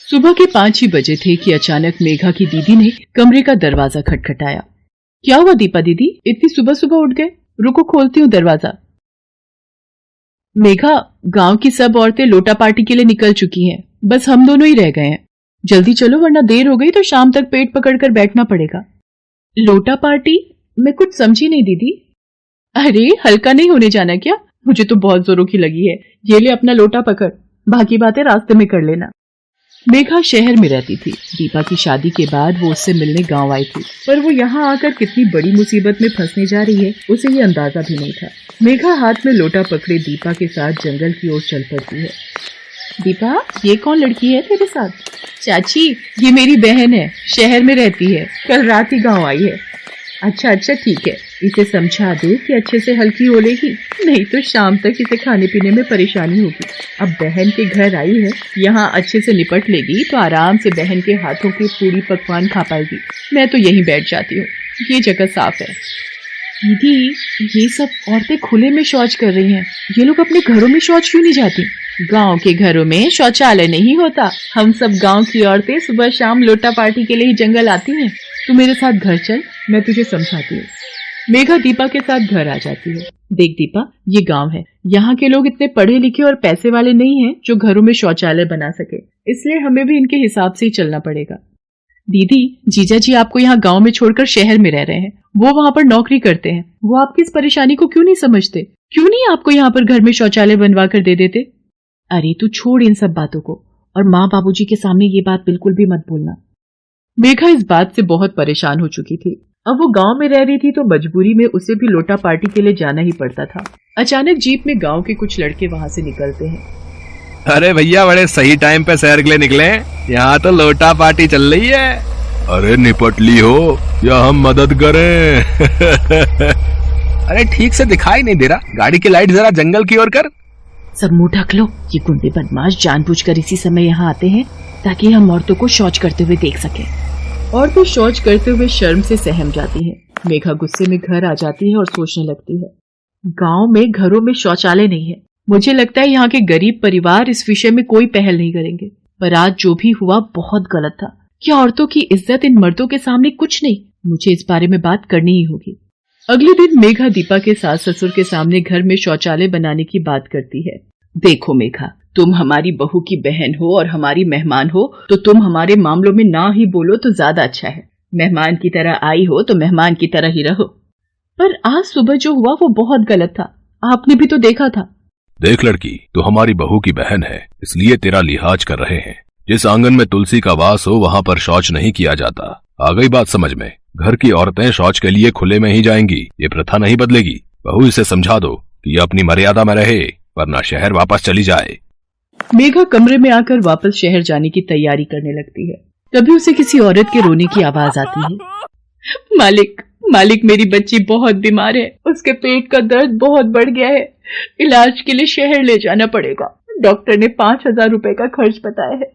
सुबह के 5 ही बजे थे कि अचानक मेघा की दीदी ने कमरे का दरवाजा खटखटाया। क्या हुआ दीपा दीदी, इतनी सुबह सुबह उठ गए? रुको खोलती हूँ दरवाजा। मेघा, गांव की सब औरतें लोटा पार्टी के लिए निकल चुकी हैं, बस हम दोनों ही रह गए हैं। जल्दी चलो वरना देर हो गई तो शाम तक पेट पकड़कर बैठना पड़ेगा। लोटा पार्टी? मैं कुछ समझी नहीं दीदी। अरे हल्का नहीं होने जाना क्या? मुझे तो बहुत जोरों की लगी है। ये ले अपना लोटा पकड़, बाकी बातें रास्ते में कर लेना। मेघा शहर में रहती थी। दीपा की शादी के बाद वो उससे मिलने गांव आई थी, पर वो यहाँ आकर कितनी बड़ी मुसीबत में फंसने जा रही है उसे ये अंदाजा भी नहीं था। मेघा हाथ में लोटा पकड़े दीपा के साथ जंगल की ओर चल पड़ती है। दीपा, ये कौन लड़की है तेरे साथ? चाची, ये मेरी बहन है, शहर में रहती है, कल रात ही गाँव आई है। अच्छा ठीक है, इसे समझा दे कि अच्छे से हल्की हो लेगी, नहीं तो शाम तक इसे खाने पीने में परेशानी होगी। अब बहन के घर आई है, यहाँ अच्छे से निपट लेगी तो आराम से बहन के हाथों के पूरी पकवान खा पाएगी। मैं तो यहीं बैठ जाती हूँ, ये जगह साफ है। दीदी, ये सब औरतें खुले में शौच कर रही हैं, ये लोग अपने घरों में शौच क्यों नहीं जाती? गांव के घरों में शौचालय नहीं होता। हम सब गांव की औरतें सुबह शाम लोटा पार्टी के लिए ही जंगल आती हैं। तू मेरे साथ घर चल, मैं तुझे समझाती हूँ। मेघा दीपा के साथ घर आ जाती है। देख दीपा, ये गांव है, यहाँ के लोग इतने पढ़े लिखे और पैसे वाले नहीं हैं जो घरों में शौचालय बना सके, इसलिए हमें भी इनके हिसाब से ही चलना पड़ेगा। दीदी, जीजा जी आपको यहाँ गांव में छोड़कर शहर में रह रहे हैं, वो वहाँ पर नौकरी करते हैं, वो आपकी इस परेशानी को क्यों नहीं समझते? क्यों नहीं आपको यहाँ पर घर में शौचालय बनवा कर दे देते? अरे तू छोड़ इन सब बातों को, और माँ बाबूजी के सामने ये बात बिल्कुल भी मत बोलना। मेघा इस बात से बहुत परेशान हो चुकी थी। अब वो गांव में रह रही थी तो मजबूरी में उसे भी लोटा पार्टी के लिए जाना ही पड़ता था। अचानक जीप में गांव के कुछ लड़के वहां से निकलते हैं। अरे भैया, बड़े सही टाइम पे शहर के लिए निकले, यहाँ तो लोटा पार्टी चल रही है। अरे निपट ली हो या हम मदद करें? अरे ठीक से दिखाई नहीं दे रहा, गाड़ी की लाइट जरा जंगल की ओर कर। सब मुंह ढक लो, ये गुंडे बदमाश जानबूझकर इसी समय यहाँ आते हैं ताकि हम औरतों को शौच करते हुए देख सके। औरतें शौच करते हुए शर्म से सहम जाती हैं। मेघा गुस्से में घर आ जाती है और सोचने लगती है, गांव में घरों में शौचालय नहीं है। मुझे लगता है यहाँ के गरीब परिवार इस विषय में कोई पहल नहीं करेंगे, पर आज जो भी हुआ बहुत गलत था। क्या औरतों की इज्जत इन मर्दों के सामने कुछ नहीं? मुझे इस बारे में बात करनी ही होगी। अगले दिन मेघा दीपा के सास ससुर के सामने घर में शौचालय बनाने की बात करती है। देखो मेघा, तुम हमारी बहू की बहन हो और हमारी मेहमान हो, तो तुम हमारे मामलों में ना ही बोलो तो ज्यादा अच्छा है। मेहमान की तरह आई हो तो मेहमान की तरह ही रहो। पर आज सुबह जो हुआ वो बहुत गलत था, आपने भी तो देखा था। देख लड़की, तो हमारी बहू की बहन है, इसलिए तेरा लिहाज कर रहे हैं। जिस आंगन में तुलसी का वास हो वहाँ पर शौच नहीं किया जाता। आ गई बात समझ में? घर की औरतें शौच के लिए खुले में ही जाएंगी, ये प्रथा नहीं बदलेगी। बहू, इसे समझा दो कि ये अपनी मर्यादा में रहे, वरना शहर वापस चली जाए। मेघा कमरे में आकर वापस शहर जाने की तैयारी करने लगती है। तभी उसे किसी औरत के रोने की आवाज आती है। मालिक, मेरी बच्ची बहुत बीमार है, उसके पेट का दर्द बहुत बढ़ गया है, इलाज के लिए शहर ले जाना पड़ेगा। डॉक्टर ने 5,000 रुपए का खर्च बताया है।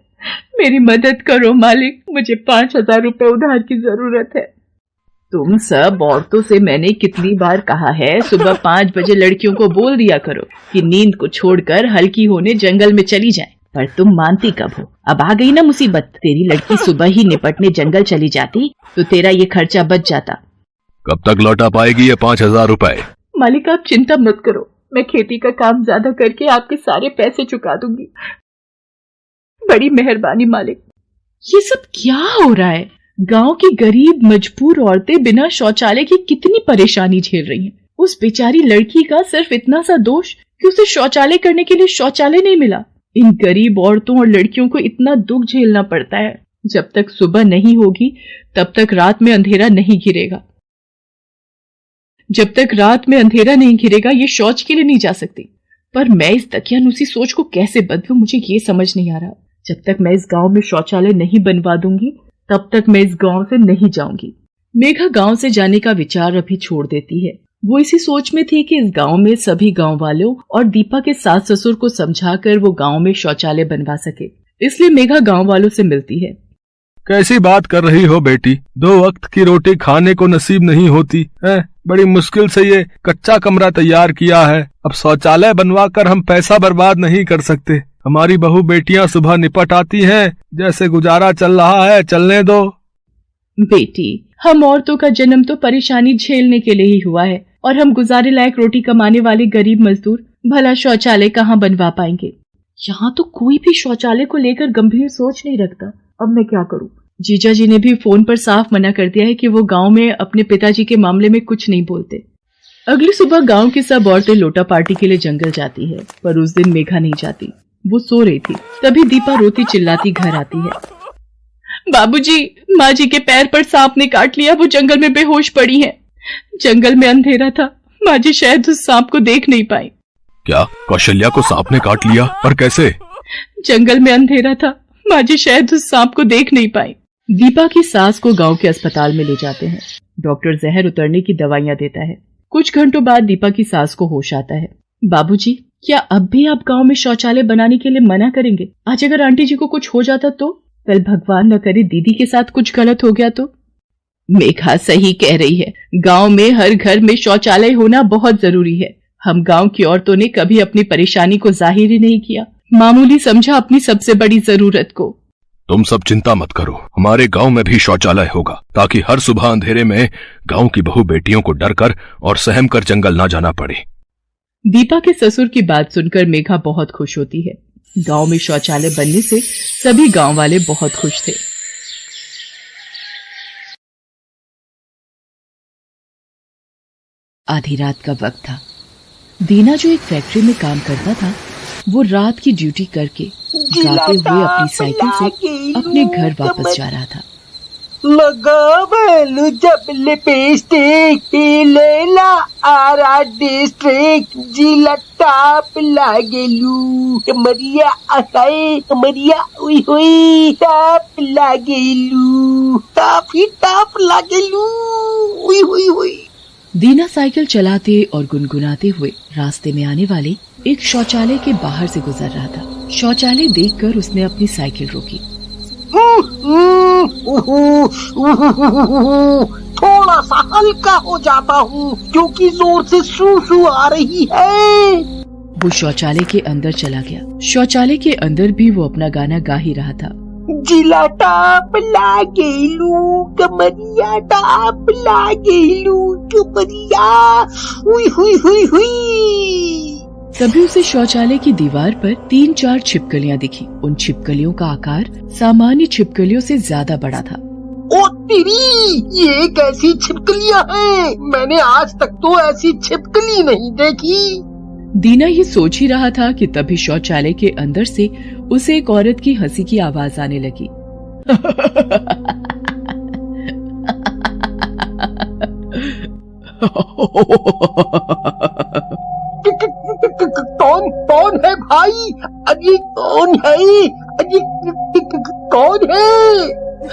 मेरी मदद करो मालिक, मुझे 5,000 रुपए उधार की जरूरत है। तुम सब औरतों से मैंने कितनी बार कहा है, सुबह 5 बजे लड़कियों को बोल दिया करो कि नींद को छोड़कर हल्की होने जंगल में चली जाए, पर तुम मानती कब हो? अब आ गई ना मुसीबत। तेरी लड़की सुबह ही निपटने जंगल चली जाती तो तेरा ये खर्चा बच जाता। कब तक लौटा पाएगी ये 5,000 रुपए? मालिक, आप चिंता मत करो, मैं खेती का काम ज्यादा करके आपके सारे पैसे चुका दूंगी। बड़ी मेहरबानी मालिक। ये सब क्या हो रहा है? गांव की गरीब मजबूर औरतें बिना शौचालय की कितनी परेशानी झेल रही हैं। उस बेचारी लड़की का सिर्फ इतना सा दोष कि उसे शौचालय करने के लिए शौचालय नहीं मिला। इन गरीब औरतों और लड़कियों को इतना दुख झेलना पड़ता है। जब तक सुबह नहीं होगी तब तक रात में अंधेरा नहीं घिरेगा। जब तक रात में अंधेरा नहीं घिरेगा ये शौच के लिए नहीं जा सकती। पर मैं इस दकियानूसी सोच को कैसे बदलूं, मुझे ये समझ नहीं आ रहा। जब तक मैं इस गांव में शौचालय नहीं बनवा दूंगी तब तक मैं इस गांव से नहीं जाऊंगी। मेघा गांव से जाने का विचार अभी छोड़ देती है। वो इसी सोच में थी कि इस गांव में सभी गांव वालों और दीपा के सास ससुर को समझाकर वो गांव में शौचालय बनवा सके। इसलिए मेघा गांव वालों से मिलती है। कैसी बात कर रही हो बेटी, 2 वक्त की रोटी खाने को नसीब नहीं होती है। बड़ी मुश्किल से ये कच्चा कमरा तैयार किया है, अब शौचालय बनवा कर हम पैसा बर्बाद नहीं कर सकते। हमारी बहू बेटियां सुबह निपट आती हैं, जैसे गुजारा चल रहा है चलने दो। बेटी, हम औरतों का जन्म तो परेशानी झेलने के लिए ही हुआ है, और हम गुजारे लायक रोटी कमाने वाले गरीब मजदूर भला शौचालय कहाँ बनवा पाएंगे। यहाँ तो कोई भी शौचालय को लेकर गंभीर सोच नहीं रखता। अब मैं क्या करूँ? जीजा जी ने भी फोन पर साफ मना कर दिया है कि वो गांव में अपने पिताजी के मामले में कुछ नहीं बोलते। अगली सुबह गांव की सब औरतें लोटा पार्टी के लिए जंगल जाती है, पर उस दिन मेघा नहीं जाती। वो सो रही थी। तभी दीपा रोती चिल्लाती घर आती है। बाबूजी, माँ जी के पैर पर सांप ने काट लिया, वो जंगल में बेहोश पड़ी हैं। जंगल में अंधेरा था, माँ जी शायद उस सांप को देख नहीं पाई। क्या कौशल्या को सांप ने काट लिया? पर कैसे? जंगल में अंधेरा था, माँ जी शायद उस सांप को देख नहीं पाई। दीपा की सास को गांव के अस्पताल में ले जाते हैं। डॉक्टर जहर उतरने की दवाइयां देता है। कुछ घंटों बाद दीपा की सास को होश आता है। बाबूजी, क्या अब भी आप गांव में शौचालय बनाने के लिए मना करेंगे? आज अगर आंटी जी को कुछ हो जाता तो? कल भगवान न करे दीदी के साथ कुछ गलत हो गया तो? मेघा सही कह रही है, गांव में हर घर में शौचालय होना बहुत जरूरी है। हम गांव की औरतों ने कभी अपनी परेशानी को जाहिर ही नहीं किया, मामूली समझा अपनी सबसे बड़ी जरूरत को। तुम सब चिंता मत करो, हमारे गांव में भी शौचालय होगा, ताकि हर सुबह अंधेरे में गांव की बहू बेटियों को डर कर और सहम कर जंगल ना जाना पड़े। दीपा के ससुर की बात सुनकर मेघा बहुत खुश होती है। गांव में शौचालय बनने से सभी गांव वाले बहुत खुश थे। आधी रात का वक्त था। दीना जो एक फैक्ट्री में काम करता था, वो रात की ड्यूटी करके गाते हुए अपनी साइकिल से अपने घर वापस जा रहा था। लगावलु जब लिपस्टिक लेला आरा डिस्ट्रिक्ट जिला टाप लागेलू कमरिया आसाए कमरिया उई हुई टाप लागेलू टाप लागेलू उई हुई हुई। दीना साइकिल चलाते और गुनगुनाते हुए रास्ते में आने वाले एक शौचालय के बाहर से गुजर रहा था। शौचालय देखकर उसने अपनी साइकिल रोकी। थोड़ा सा हल्का हो जाता हूँ क्योंकि जोर से सूसू आ रही है। वो शौचालय के अंदर चला गया। शौचालय के अंदर भी वो अपना गाना गा ही रहा था। जिला टाप लागेलू कमरिया टाप लागेलू कमरिया हुई हुई हुई हुई। तभी उसे शौचालय की दीवार पर 3-4 छिपकलियां दिखी। उन छिपकलियों का आकार सामान्य छिपकलियों से ज्यादा बड़ा था। ओ तेरी, ये कैसी छिपकलियां हैं? मैंने आज तक तो ऐसी छिपकली नहीं देखी। दीना ये सोच ही रहा था कि तभी शौचालय के अंदर से उसे एक औरत की हंसी की आवाज आने लगी। कौन है भाई? अरे कौन है? अरे कौन है?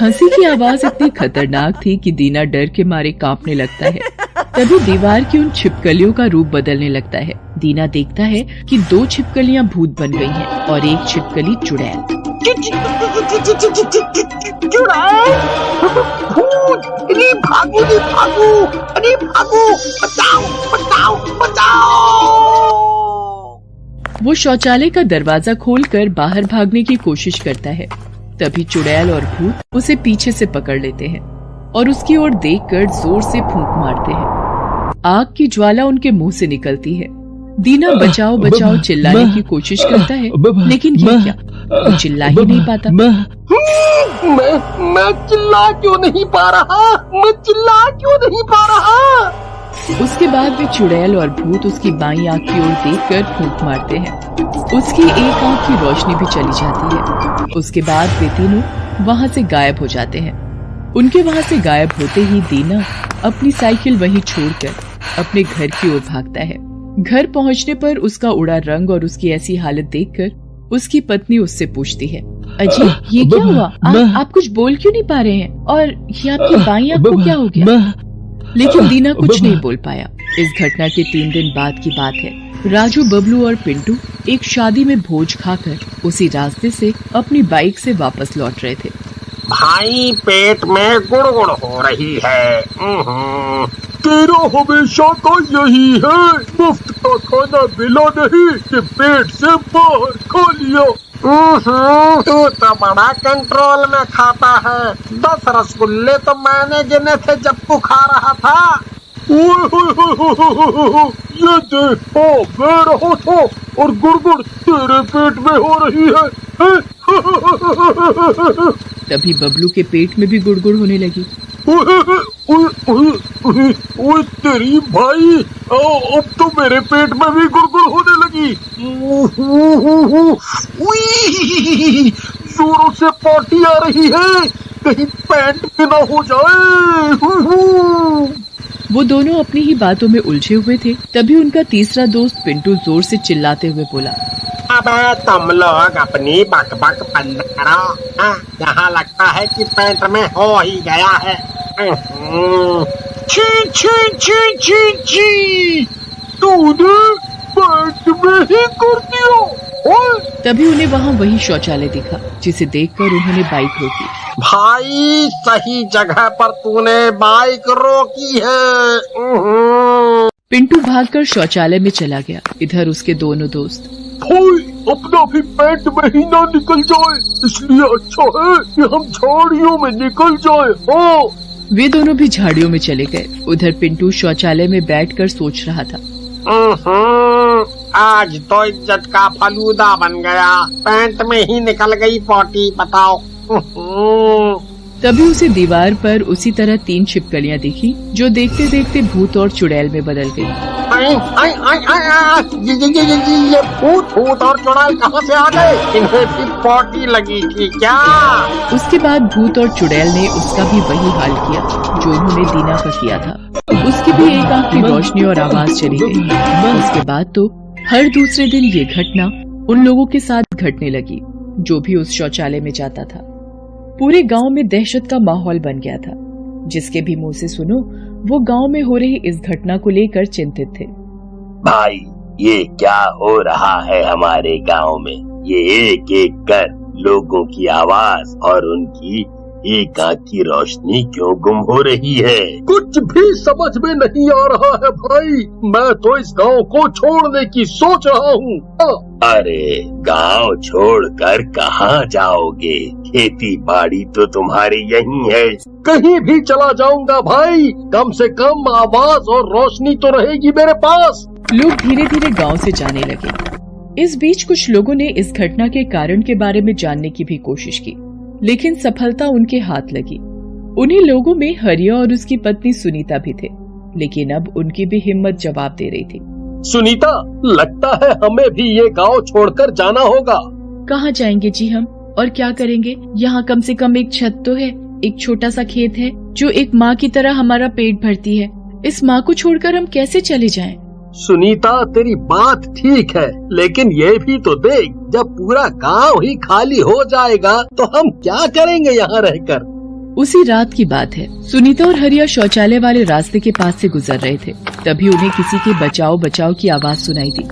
हंसी की आवाज इतनी खतरनाक थी कि दीना डर के मारे कांपने लगता है। तभी दीवार की उन छिपकलियों का रूप बदलने लगता है। दीना देखता है कि 2 छिपकलियां भूत बन गई हैं और एक छिपकली चुड़ैल। अरे भागो, अरे भागो, बचाओ। वो शौचालय का दरवाजा खोलकर बाहर भागने की कोशिश करता है। तभी चुड़ैल और भूत उसे पीछे से पकड़ लेते हैं और उसकी ओर देखकर जोर से फूंक मारते हैं। आग की ज्वाला उनके मुंह से निकलती है। दीना बचाओ चिल्लाने की कोशिश करता है, लेकिन ये क्या, वो चिल्ला ही नहीं पाता। मैं चिल्ला क्यों नहीं पा रहा? उसके बाद वे चुड़ैल और भूत उसकी बाईं आंख की ओर देखकर फूंक मारते हैं। उसकी एक आंख की रोशनी भी चली जाती है। उसके बाद वे तीनों वहाँ से गायब हो जाते हैं। उनके वहाँ से गायब होते ही दीना अपनी साइकिल वहीं छोड़कर अपने घर की ओर भागता है। घर पहुँचने पर उसका उड़ा रंग और उसकी ऐसी हालत देखकर उसकी पत्नी उससे पूछती है, अजी ये क्या हुआ? आप कुछ बोल क्यों नहीं पा रहे हैं? और ये आपकी बाईं आंख को क्या हो गया? लेकिन दीना कुछ नहीं बोल पाया। इस घटना के 3 दिन बाद की बात है। राजू, बबलू और पिंटू एक शादी में भोज खाकर उसी रास्ते से अपनी बाइक से वापस लौट रहे थे। भाई पेट में गुड़गुड़ हो रही है। तेरा हमेशा का यही है, मुफ्त का खाना मिला नहीं कि पेट से बाहर खा लिया। तू तो बड़ा कंट्रोल में खाता है। 10 रसगुल्ले तो मैंने गिने थे जब तू खा रहा था। ये देखो मैं रहा था और गुड़गुड़ तेरे पेट में हो रही है। तभी बबलू के पेट में भी गुड़गुड़ होने लगी। ओए तेरी भाई, अब तो मेरे पेट में भी गुड़गुड़ होने लगी। जोरों से पार्टी आ रही है, कहीं पैंट भी ना हो जाए। वो दोनों अपनी ही बातों में उलझे हुए थे। तभी उनका तीसरा दोस्त पिंटू जोर से चिल्लाते हुए बोला, अबे तुम लोग अपनी बकबक बंद करो। यहाँ लगता है कि पेट में हो ही गया है। छी छी छी छी छी, तूने पेट में ही कर दिया। तभी उन्हें वहाँ वही शौचालय दिखा, जिसे देखकर उन्होंने बाइक रोकी। भाई सही जगह पर तूने बाइक रोकी है। पिंटू भागकर शौचालय में चला गया। इधर उसके दोनों दोस्त, भाई अपना भी पेट में ही ना निकल जाए, इसलिए अच्छा है कि हम झाड़ियों में निकल जाए। हाँ। वे दोनों भी झाड़ियों में चले गए। उधर पिंटू शौचालय में बैठकर सोच रहा था, आज तो इज्जत का फलूदा बन गया, पेट में ही निकल गई पॉटी, बताओ। तभी उसे दीवार पर उसी तरह 3 छिपकलियां दिखी, जो देखते देखते भूत और चुड़ैल में बदल गई। ये भूत और चुड़ैल कहाँ से आ गए? इन्हें भी पॉटी लगी थी क्या? उसके बाद भूत और चुड़ैल ने उसका भी वही हाल किया जो उन्होंने दीना का किया था। उसकी भी एक आंख की रोशनी और आवाज चली गई। उसके बाद तो हर दूसरे दिन ये घटना उन लोगों के साथ घटने लगी जो भी उस शौचालय में जाता था। पूरे गांव में दहशत का माहौल बन गया था। जिसके भी मुंह से सुनो, वो गांव में हो रही इस घटना को लेकर चिंतित थे। भाई ये क्या हो रहा है हमारे गांव में? ये एक एक कर लोगों की आवाज और उनकी एक आंख की रोशनी क्यों गुम हो रही है? कुछ भी समझ में नहीं आ रहा है भाई। मैं तो इस गांव को छोड़ने की सोच रहा हूँ। अरे गांव छोड़कर कहाँ जाओगे? खेती बाड़ी तो तुम्हारी यही है। कहीं भी चला जाऊंगा भाई, कम से कम आवाज और रोशनी तो रहेगी मेरे पास। लोग धीरे धीरे गांव से जाने लगे। इस बीच कुछ लोगों ने इस घटना के कारण के बारे में जानने की भी कोशिश की, लेकिन सफलता उनके हाथ लगी। उन्हीं लोगों में हरिया और उसकी पत्नी सुनीता भी थे, लेकिन अब उनकी भी हिम्मत जवाब दे रही थी। सुनीता, लगता है हमें भी ये गांव छोड़कर जाना होगा। कहाँ जाएंगे जी हम, और क्या करेंगे? यहाँ कम से कम एक छत तो है, एक छोटा सा खेत है जो एक माँ की तरह हमारा पेट भरती है। इस माँ को छोड़कर हम कैसे चले जाएं? सुनीता, तेरी बात ठीक है, लेकिन ये भी तो देख, जब पूरा गांव ही खाली हो जाएगा तो हम क्या करेंगे यहाँ रहकर? उसी रात की बात है। सुनीता और हरिया शौचालय वाले रास्ते के पास से गुजर रहे थे। तभी उन्हें किसी के बचाओ बचाओ की आवाज सुनाई दी।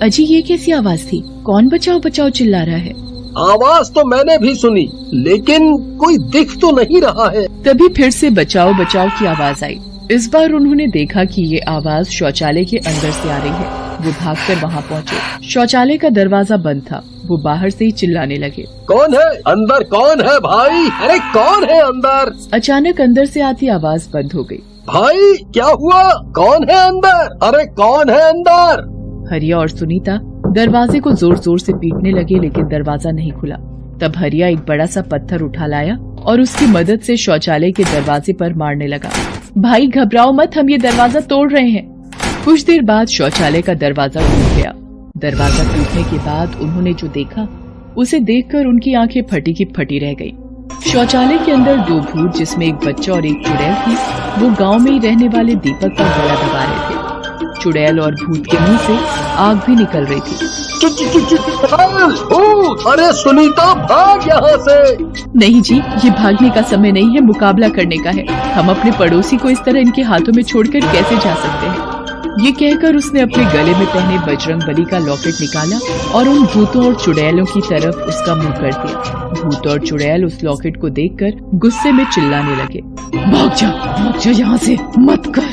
अजी, ये कैसी आवाज थी? कौन बचाओ बचाओ चिल्ला रहा है? आवाज तो मैंने भी सुनी, लेकिन कोई दिख तो नहीं रहा है। तभी फिर से बचाओ बचाओ की आवाज आई। इस बार उन्होंने देखा कि ये आवाज शौचालय के अंदर से आ रही है। वो भागकर वहाँ पहुँचे। शौचालय का दरवाजा बंद था। वो बाहर से ही चिल्लाने लगे, कौन है अंदर? कौन है भाई? अरे कौन है अंदर? अचानक अंदर से आती आवाज बंद हो गई। भाई क्या हुआ? कौन है अंदर? अरे कौन है अंदर? हरिया और सुनीता दरवाजे को जोर जोर से पीटने लगे, लेकिन दरवाजा नहीं खुला। तब हरिया एक बड़ा सा पत्थर उठा लाया और उसकी मदद से शौचालय के दरवाजे पर मारने लगा। भाई घबराओ मत, हम ये दरवाजा तोड़ रहे हैं। कुछ देर बाद शौचालय का दरवाजा टूट गया। दरवाजा टूटने के बाद उन्होंने जो देखा, उसे देखकर उनकी आंखें फटी की फटी रह गईं। शौचालय के अंदर 2 भूत, जिसमें एक बच्चा और एक चुड़ैल थी, वो गांव में ही रहने वाले दीपक का गला दबा रहे थे। चुड़ैल और भूत के मुंह से आग भी निकल रही थी। अरे सुनीता, भाग यहाँ से। नहीं जी, ये भागने का समय नहीं है, मुकाबला करने का है। हम अपने पड़ोसी को इस तरह इनके हाथों में छोड़कर कैसे जा सकते हैं? ये कहकर उसने अपने गले में पहने बजरंग बली का लॉकेट निकाला और उन भूतों और चुड़ैलों की तरफ उसका मुंह कर दिया। भूत और चुड़ैल उस लॉकेट को देखकर गुस्से में चिल्लाने लगे, भाग जा यहाँ से, मत कर,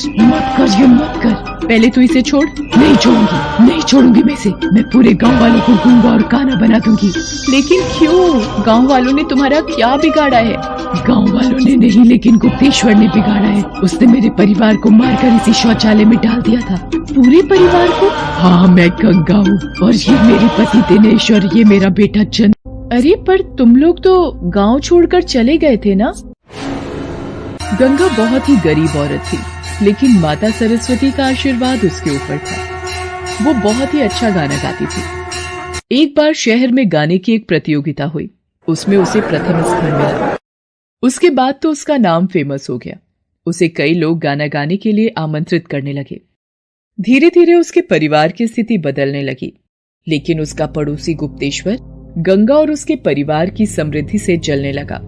ये मत कर। पहले तू इसे छोड़, नहीं छोड़ूंगी मैं इसे। मैं पूरे गांव वालों को गूंगा और काना बना दूंगी। लेकिन क्यों? गांव वालों ने तुम्हारा क्या बिगाड़ा है? गांव वालों ने नहीं, लेकिन गुप्तेश्वर ने बिगाड़ा है। उसने मेरे परिवार को मारकर इसी शौचालय में डाल दिया था। पूरे परिवार को? हाँ, मैं गंगा हूँ और ये मेरे पति दिनेश और ये मेरा बेटा चंद। अरे पर तुम लोग तो गांव छोड़कर चले गए थे ना? गंगा बहुत ही गरीब औरत थी, लेकिन माता सरस्वती का आशीर्वाद उसके ऊपर था। वो बहुत ही अच्छा गाना गाती थी। एक बार शहर में गाने की एक प्रतियोगिता हुई, उसमें उसे प्रथम स्थान मिला। उसके बाद तो उसका नाम फेमस हो गया। उसे कई लोग गाना गाने के लिए आमंत्रित करने लगे। धीरे धीरे उसके परिवार की स्थिति बदलने लगी, लेकिन उसका पड़ोसी गुप्तेश्वर गंगा और उसके परिवार की समृद्धि से जलने लगा।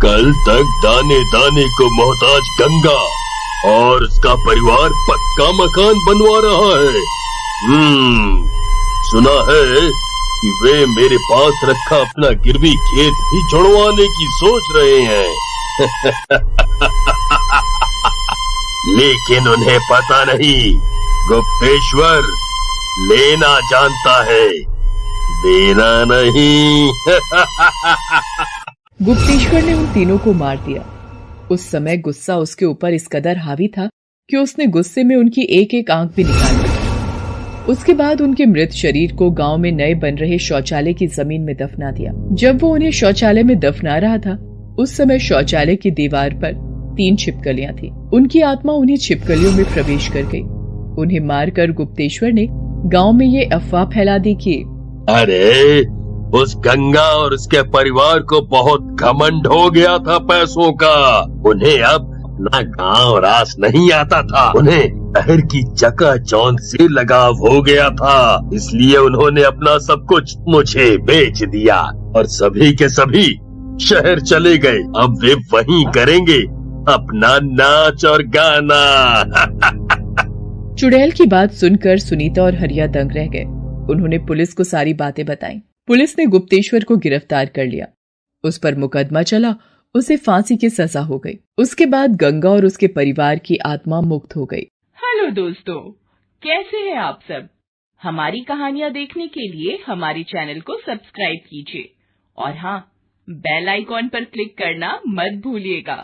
कल तक दाने दाने को मोहताज गंगा और उसका परिवार पक्का मकान बनवा रहा है। सुना है कि वे मेरे पास रखा अपना गिरवी खेत भी छुड़वाने की सोच रहे हैं। लेकिन उन्हें पता नहीं, गुप्तेश्वर लेना जानता है, देना नहीं। गुप्तेश्वर ने उन तीनों को मार दिया। उस समय गुस्सा उसके ऊपर इस कदर हावी था कि उसने गुस्से में उनकी एक एक आंख भी निकाल दी। उसके बाद उनके मृत शरीर को गांव में नए बन रहे शौचालय की जमीन में दफना दिया। जब वो उन्हें शौचालय में दफना रहा था, उस समय शौचालय की दीवार पर 3 छिपकलियां थी। उनकी आत्मा उन्हीं छिपकलियों में प्रवेश कर गई। उन्हें मारकर गुप्तेश्वर ने गांव में ये अफवाह फैला दी कि अरे, उस गंगा और उसके परिवार को बहुत घमंड हो गया था पैसों का। उन्हें अब अपना गांव रास नहीं आता था। उन्हें शहर की चकाचौंध से लगाव हो गया था, इसलिए उन्होंने अपना सब कुछ मुझे बेच दिया और सभी के सभी शहर चले गए। अब वे वहीं करेंगे अपना नाच और गाना। चुड़ैल की बात सुनकर सुनीता और हरिया दंग रह गए। उन्होंने पुलिस को सारी बातें बताई। पुलिस ने गुप्तेश्वर को गिरफ्तार कर लिया। उस पर मुकदमा चला, उसे फांसी की सजा हो गई। उसके बाद गंगा और उसके परिवार की आत्मा मुक्त हो गई। हेलो दोस्तों, कैसे हैं आप सब? हमारी कहानियां देखने के लिए हमारे चैनल को सब्सक्राइब कीजिए और हाँ, बेल आइकॉन पर क्लिक करना मत भूलिएगा।